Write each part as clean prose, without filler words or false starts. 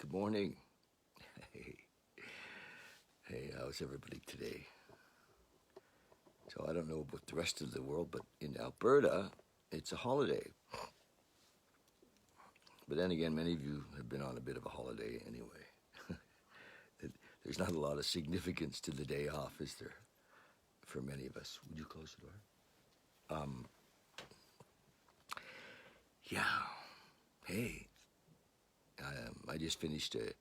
Good morning. Hey, hey, how's everybody today? So I don't know about the rest of the world, but in Alberta, it's a holiday. But then again, many of you have been on a bit of a holiday anyway. There's not a lot of significance to the day off, is there? For many of us. Would you close the door? Yeah. Hey, I just finished a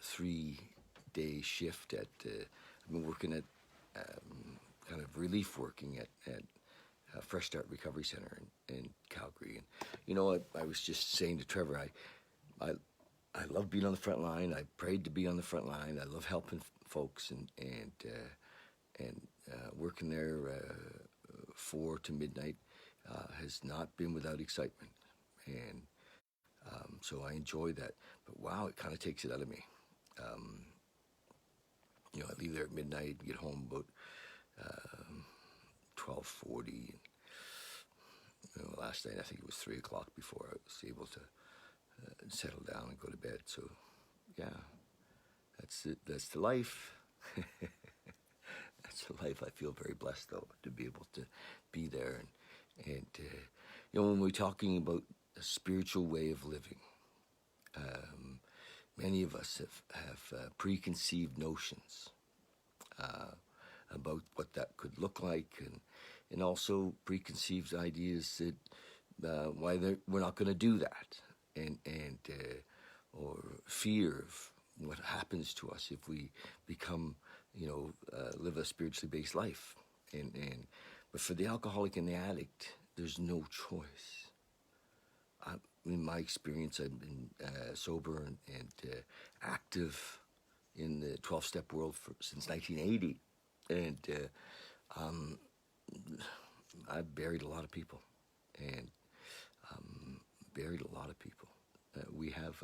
3-day shift at. I've been working at kind of relief working at Fresh Start Recovery Center in Calgary. And you know, I was just saying to Trevor, I I love being on the front line. I prayed to be on the front line. I love helping folks and working there 4 to midnight has not been without excitement, and so I enjoy that. But wow, it kind of takes it out of me. Um, I leave there at midnight, get home about 12:40. Last night I think it was 3 o'clock before I was able to settle down and go to bed. So yeah, that's it. That's the life. That's the life. I feel very blessed though to be able to be there and when we're talking about a spiritual way of living, um, many of us have preconceived notions uh, about what that could look like, and also preconceived ideas that why we're not going to do that, or fear of what happens to us if we become, live a spiritually based life, but for the alcoholic and the addict, there's no choice. In my experience, I've been sober and active in the 12-step world since 1980, and I've buried a lot of people, and buried a lot of people. We have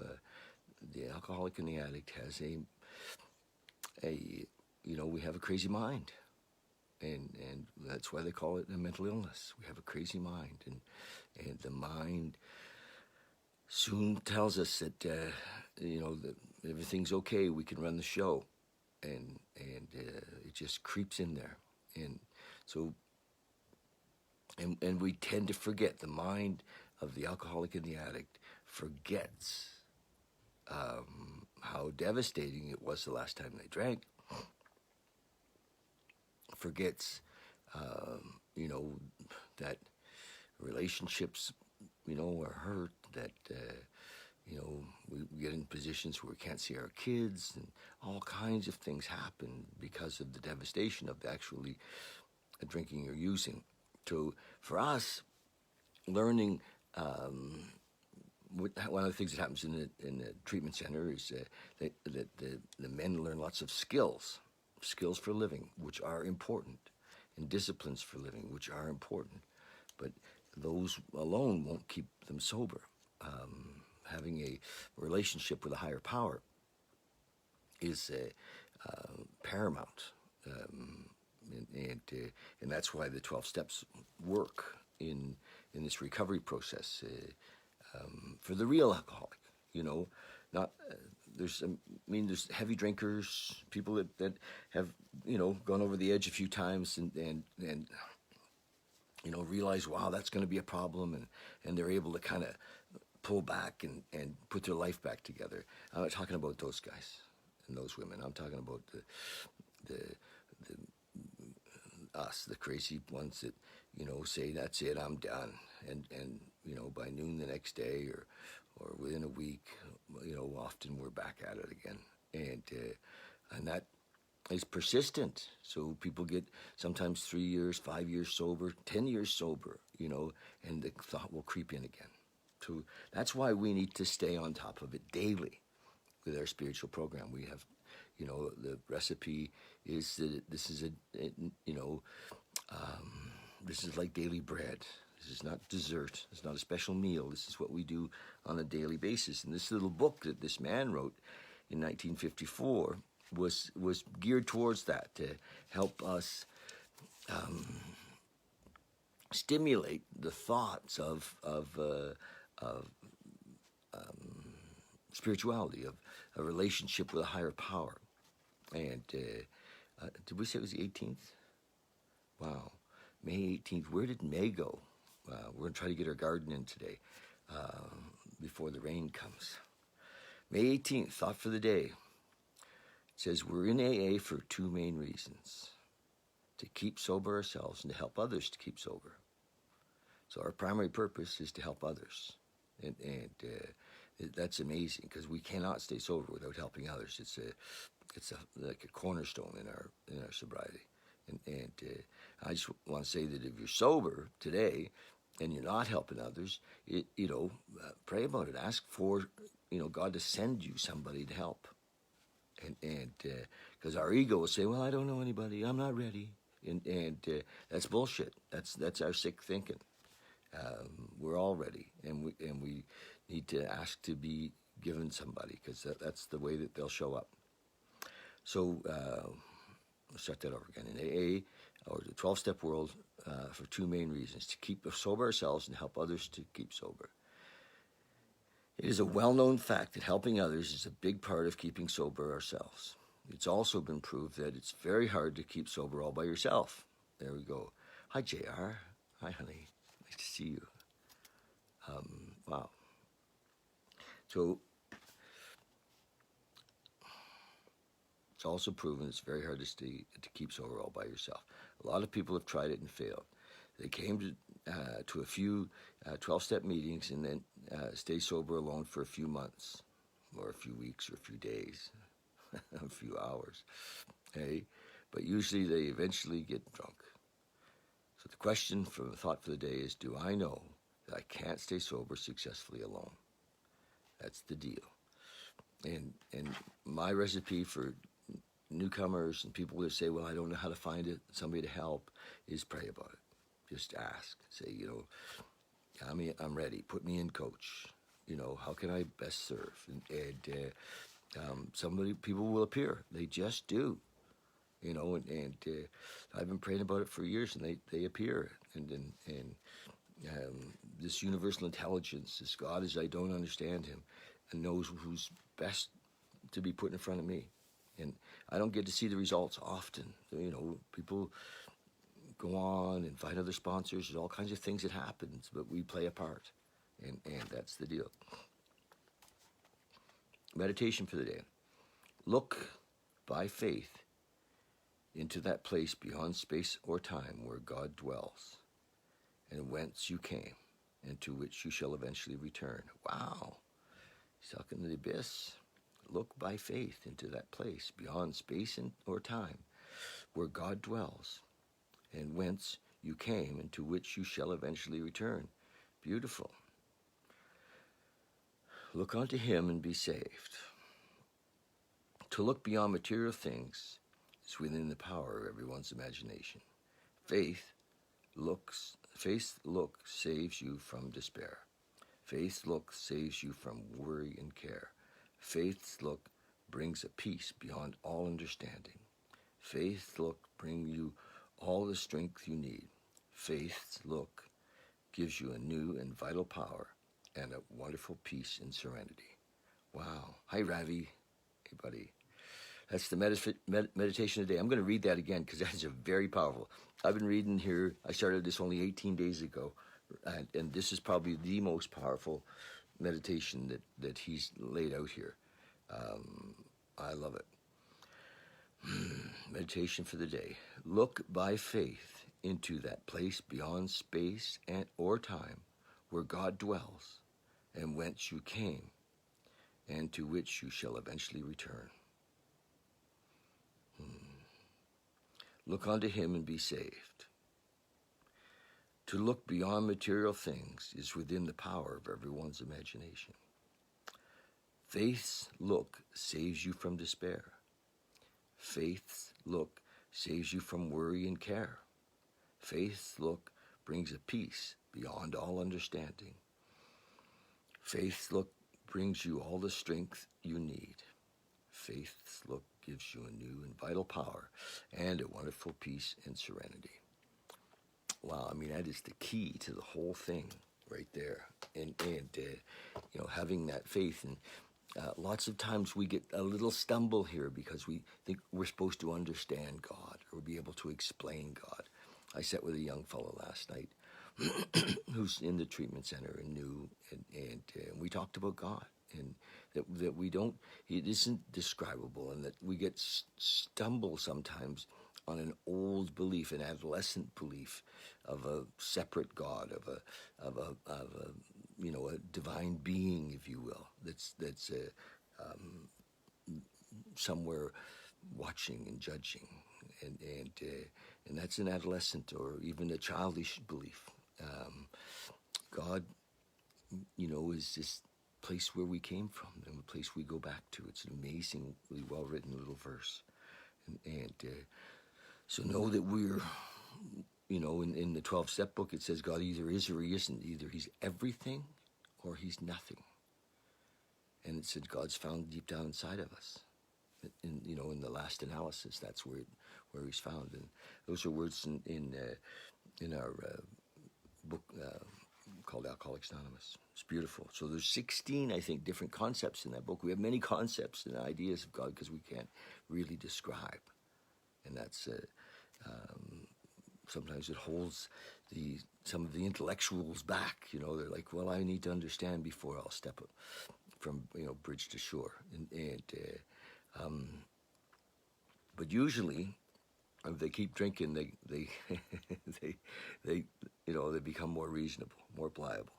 the alcoholic and the addict has a we have a crazy mind, and that's why they call it a mental illness. We have a crazy mind, and the mind soon tells us that that everything's okay. We can run the show, and it just creeps in there, and so and we tend to forget. The mind of the alcoholic and the addict forgets how devastating it was the last time they drank. Forgets, that relationships, are hurt. That we get in positions where we can't see our kids, and all kinds of things happen because of the devastation of actually drinking or using. So for us, learning, one of the things that happens in the treatment center is that the men learn lots of skills for living, which are important, and disciplines for living, which are important. But those alone won't keep them sober. Having a relationship with a higher power is paramount, and that's why the 12 steps work in this recovery process for the real alcoholic. Not there's heavy drinkers, people that have gone over the edge a few times and realize, wow, that's going to be a problem, and they're able to kind of pull back and put their life back together. I'm not talking about those guys and those women. I'm talking about the us, the crazy ones that say, that's it, I'm done, and by noon the next day or within a week, often we're back at it again, and that is persistent. So people get sometimes 3 years, 5 years sober, 10 years sober, and the thought will creep in again. So that's why we need to stay on top of it daily with our spiritual program. We have, the recipe is that this is this is like daily bread. This is not dessert. It's not a special meal. This is what we do on a daily basis. And this little book that this man wrote in 1954 was geared towards that, to help us stimulate the thoughts of spirituality, of a relationship with a higher power. And did we say it was the 18th? Wow, May 18th. Where did May go? We're going to try to get our garden in today before the rain comes. May 18th, thought for the day. It says we're in AA for two main reasons: to keep sober ourselves and to help others to keep sober. So our primary purpose is to help others, and that's amazing, because we cannot stay sober without helping others. It's like a cornerstone in our sobriety, and I just want to say that if you're sober today and you're not helping others, pray about it. Ask for God to send you somebody to help, and because our ego will say, well, I don't know anybody, I'm not ready, and that's bullshit. That's our sick thinking. We're all ready, and we need to ask to be given somebody, because that's the way that they'll show up. So let's start that over again. In AA, or the 12-step world, for two main reasons: to keep sober ourselves and help others to keep sober. It is a well-known fact that helping others is a big part of keeping sober ourselves. It's also been proved that it's very hard to keep sober all by yourself. There we go. Hi, JR. Hi, honey. Nice to see you. Wow. So it's also proven it's very hard to keep sober all by yourself. A lot of people have tried it and failed. They came to a few 12-step meetings and then stay sober alone for a few months, or a few weeks, or a few days, a few hours. Hey, but usually they eventually get drunk. So the question from the thought for the day is: do I know that I can't stay sober successfully alone? That's the deal. And my recipe for newcomers and people that say, well, I don't know how to find it, somebody to help, is pray about it. Just ask. Say, I'm ready. Put me in, coach. How can I best serve? And people will appear. They just do. And I've been praying about it for years, and they appear. And this universal intelligence, this God as I don't understand him, and knows who's best to be put in front of me. And I don't get to see the results often. People go on and find other sponsors. There's all kinds of things that happen, but we play a part. And that's the deal. Meditation for the day. Look by faith into that place beyond space or time where God dwells, and whence you came, and to which you shall eventually return. Wow. Stuck in the abyss. Look by faith into that place beyond space or time where God dwells, and whence you came, and to which you shall eventually return. Beautiful. Look unto him and be saved. To look beyond material things is within the power of everyone's imagination. Faith look saves you from despair. Faith's look saves you from worry and care. Faith's look brings a peace beyond all understanding. Faith's look brings you all the strength you need. Faith's look gives you a new and vital power and a wonderful peace and serenity. Wow. Hi, Ravi. Hey, buddy. That's the meditation today. I'm going to read that again because that's very powerful. I've been reading here. I started this only 18 days ago, and this is probably the most powerful meditation that he's laid out here. I love it. Meditation for the day. Look by faith into that place beyond space or time where God dwells, and whence you came, and to which you shall eventually return. Look unto him and be saved. To look beyond material things is within the power of everyone's imagination. Faith's look saves you from despair. Faith's look saves you from worry and care. Faith's look brings a peace beyond all understanding. Faith's look brings you all the strength you need. Faith's look gives you a new and vital power and a wonderful peace and serenity. Wow, that is the key to the whole thing right there. And having that faith. Lots of times we get a little stumble here because we think we're supposed to understand God or be able to explain God. I sat with a young fellow last night who's in the treatment center and new, and we talked about God, and that we don't, it isn't describable, and that we get stumble sometimes on an old belief, an adolescent belief of a separate God, of a a divine being, if you will, that's somewhere watching and judging, and that's an adolescent or even a childish belief. God, is this place where we came from and the place we go back to. It's an amazingly well written little verse, and so know that we're, in the 12-step book it says God either is or he isn't. Either he's everything or he's nothing. And it said God's found deep down inside of us. In the last analysis, that's where he's found. And those are words in our book called Alcoholics Anonymous. It's beautiful. So there's 16, I think, different concepts in that book. We have many concepts and ideas of God because we can't really describe. And that's sometimes it holds some of the intellectuals back. They're like, well, I need to understand before I'll step up from bridge to shore. But usually, if they keep drinking, they they become more reasonable, more pliable.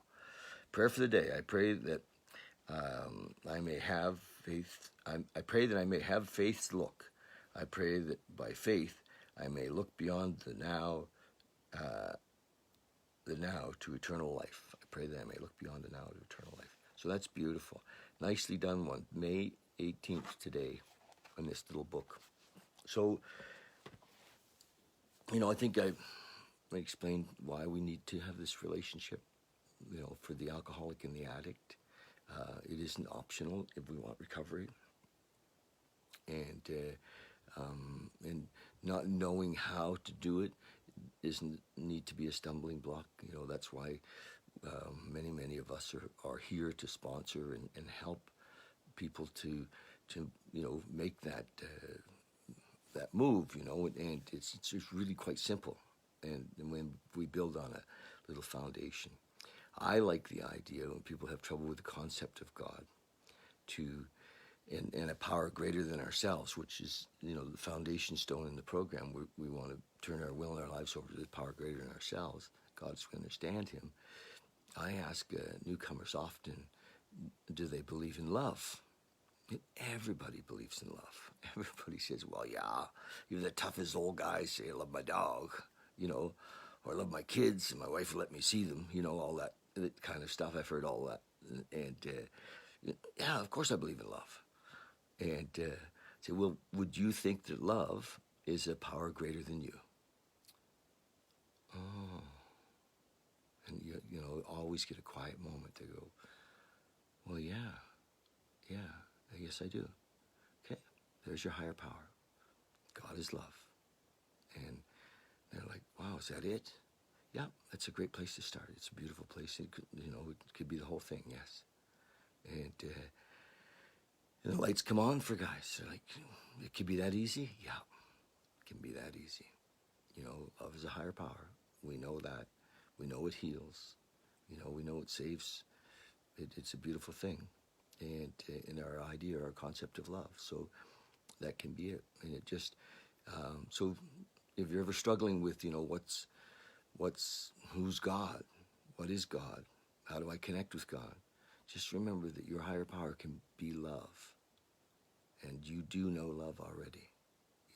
Prayer for the day. I pray that I may have faith. I pray that I may have faith's look. I pray that by faith I may look beyond the now to eternal life. I pray that I may look beyond the now to eternal life. So that's beautiful. Nicely done one. May 18th today in this little book. So, I think I explained why we need to have this relationship, for the alcoholic and the addict. It isn't optional if we want recovery. And not knowing how to do it doesn't need to be a stumbling block. That's why many of us are here to sponsor and help people to make that move, and it's just really quite simple, and when we build on a little foundation. I like the idea when people have trouble with the concept of God and a power greater than ourselves, which is the foundation stone in the program. We want to turn our will and our lives over to the power greater than ourselves, God, so we understand him. I ask newcomers often, do they believe in love? Everybody believes in love. Everybody says, well, yeah, even the toughest old guys say, I love my dog, or I love my kids, and my wife will let me see them, all that kind of stuff. I've heard all that. And, yeah, of course I believe in love. And say, well, would you think that love is a power greater than you? Oh. And, always get a quiet moment to go, well, yeah, I guess I do. Okay, there's your higher power. God is love. And they're like, wow, is that it? Yeah, that's a great place to start. It's a beautiful place. It could be the whole thing, yes. And the lights come on for guys. They're like, it could be that easy? Yeah, it can be that easy. Love is a higher power. We know that. We know it heals. We know it saves. It's a beautiful thing. And in our idea, our concept of love. So that can be it. And it just, so if you're ever struggling with, who's God? What is God? How do I connect with God? Just remember that your higher power can be love. And you do know love already.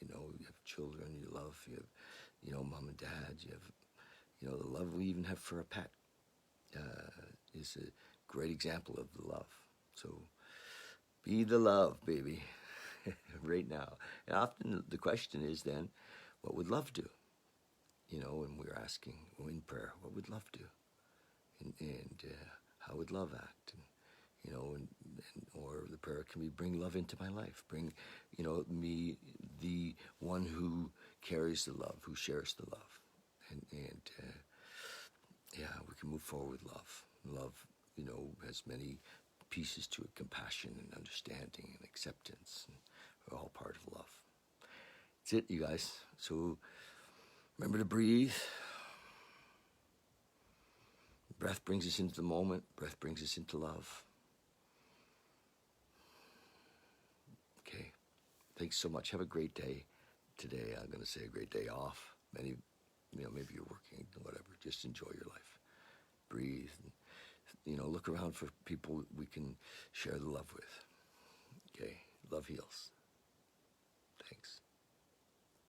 You have children, you love, you have, mom and dad, you have, the love we even have for a pet is a great example of the love. So be the love, baby, right now. And often the question is then, what would love do? And we're asking in prayer, what would love do? And how would love act? And, or the prayer can be, bring love into my life. Bring, me, the one who carries the love, who shares the love. And yeah, we can move forward with love. Love, has many pieces to it: compassion and understanding and acceptance. And we're all part of love. That's it, you guys. So remember to breathe. Breath brings us into the moment. Breath brings us into love. Okay. Thanks so much. Have a great day today. I'm going to say a great day off. Maybe you're working, whatever. Just enjoy your life. Breathe. And, look around for people we can share the love with. Okay. Love heals. Thanks.